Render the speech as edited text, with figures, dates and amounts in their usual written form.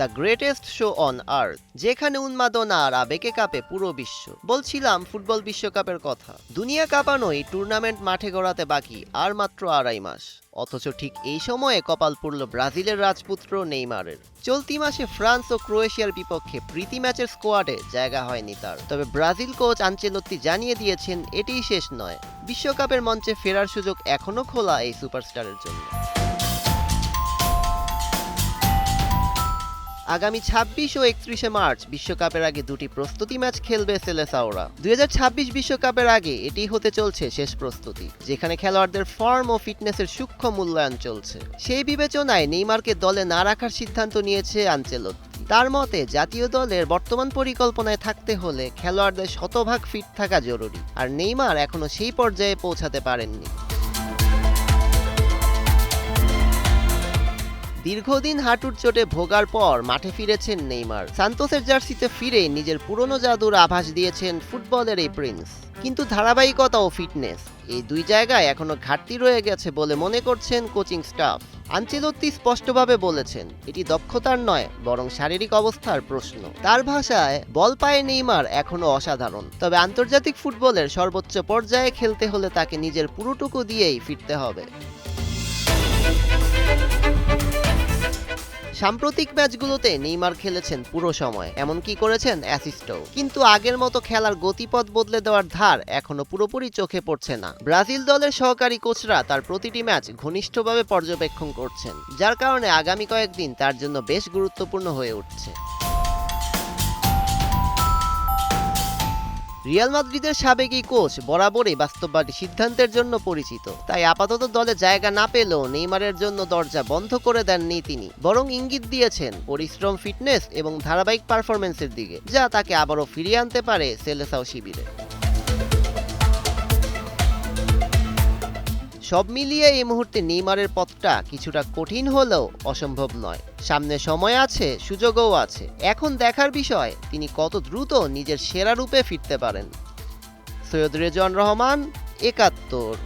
The greatest show on earth, যেখানে উন্মাদনা আর আবেগে কাঁপে পুরো বিশ্ব। বলছিলাম ফুটবল বিশ্বকাপের কথা। দুনিয়া কাঁপানো এই টুর্নামেন্ট মাঠে গড়াতে বাকি আর মাত্র 2.5 মাস। অথচ ঠিক এই সময়ে কপাল পড়ল ব্রাজিলের রাজপুত্র নেইমারের। চলতি মাসে ফ্রান্স ও ক্রোয়েশিয়ার বিপক্ষে প্রীতি ম্যাচের স্কোয়াডে জায়গা হয়নি তার। তবে ব্রাজিল কোচ আনচেলত্তি জানিয়ে দিয়েছেন এটিই শেষ নয়, বিশ্বকাপের মঞ্চে ফেরার সুযোগ এখনো খোলা এই সুপারস্টারের জন্য। আগামী 26 ও 31 মার্চ বিশ্বকাপের আগে দুটি প্রস্তুতি ম্যাচ খেলবে সেলেসাওরা। 2026 বিশ্বকাপের আগে এটি হতে চলছে শেষ প্রস্তুতি, যেখানে খেলোয়াড়দের ফর্ম ও ফিটনেসের সূক্ষ্ম মূল্যায়ন চলছে। সেই বিবেচনায় নেইমারকে দলে না রাখার সিদ্ধান্ত নিয়েছে আনচেলত্তি। তার মতে জাতীয় দলের বর্তমান পরিকল্পনায় থাকতে হলে খেলোয়াড়দের শতভাগ ফিট থাকা জরুরি, আর নেইমার এখনো সেই পর্যায়ে পৌঁছাতে পারেননি। দীর্ঘদিন হাঁটুর চোটে ভোগার পর মাঠে ফিরেছেন নেইমার। সান্তোসের জার্সিতে ফিরে নিজের পুরনো জাদুর আভাস দিয়েছেন ফুটবলের এই প্রিন্স। কিন্তু ধারাবাহিকতা ও ফিটনেস, এই দুই জায়গায় এখনো ঘাটতি রয়ে গেছে বলে মনে করছেন কোচিং স্টাফ। আনচেলত্তি স্পষ্টভাবে বলেছেন এটি দক্ষতার নয়, বরং শারীরিক অবস্থার প্রশ্ন। তার ভাষায়, বল পায়ে নেইমার এখনো অসাধারণ, তবে আন্তর্জাতিক ফুটবলের সর্বোচ্চ পর্যায়ে খেলতে হলে তাকে নিজের পুরোটুকু দিয়েই ফিরতে হবে। সাম্প্রতিক ম্যাচগুলোতে নেইমার খেলেছেন পুরো সময়, এমনকি করেছেন অ্যাসিস্টও। কিন্তু আগের মতো খেলার গতিপথ বদলে দেওয়ার ধার এখনো পুরোপুরি চোখে পড়ছে না। ব্রাজিল দলের সহকারী কোচরা তার প্রতিটি ম্যাচ ঘনিষ্ঠভাবে পর্যবেক্ষণ করছেন, যার কারণে আগামী কয়েকদিন তার জন্য বেশ গুরুত্বপূর্ণ হয়ে উঠছে। রিয়াল মাদ্রিদের সাবেক এই কোচ বরাবরই বাস্তববাদী সিদ্ধান্তের জন্য পরিচিত, তাই আপাতত দলে জায়গা না পেলেও নেইমারের জন্য দরজা বন্ধ করে দেননি তিনি, বরং ইঙ্গিত দিয়েছেন পরিশ্রম, ফিটনেস এবং ধারাবাহিক পারফরম্যান্সের দিকে, যা তাকে আবারও ফিরিয়ে আনতে পারে সেলেসাও শিবিরে। সব মিলিয়ে এই মুহূর্তে নেইমারের পথটা কিছুটা কঠিন হলেও অসম্ভব নয়। সামনে সময় আছে, সুযোগও আছে। এখন দেখার বিষয় তিনি কত দ্রুত নিজের সেরা রূপে ফিরতে পারেন। সৈয়দ রেজওয়ান রহমান, ৭১।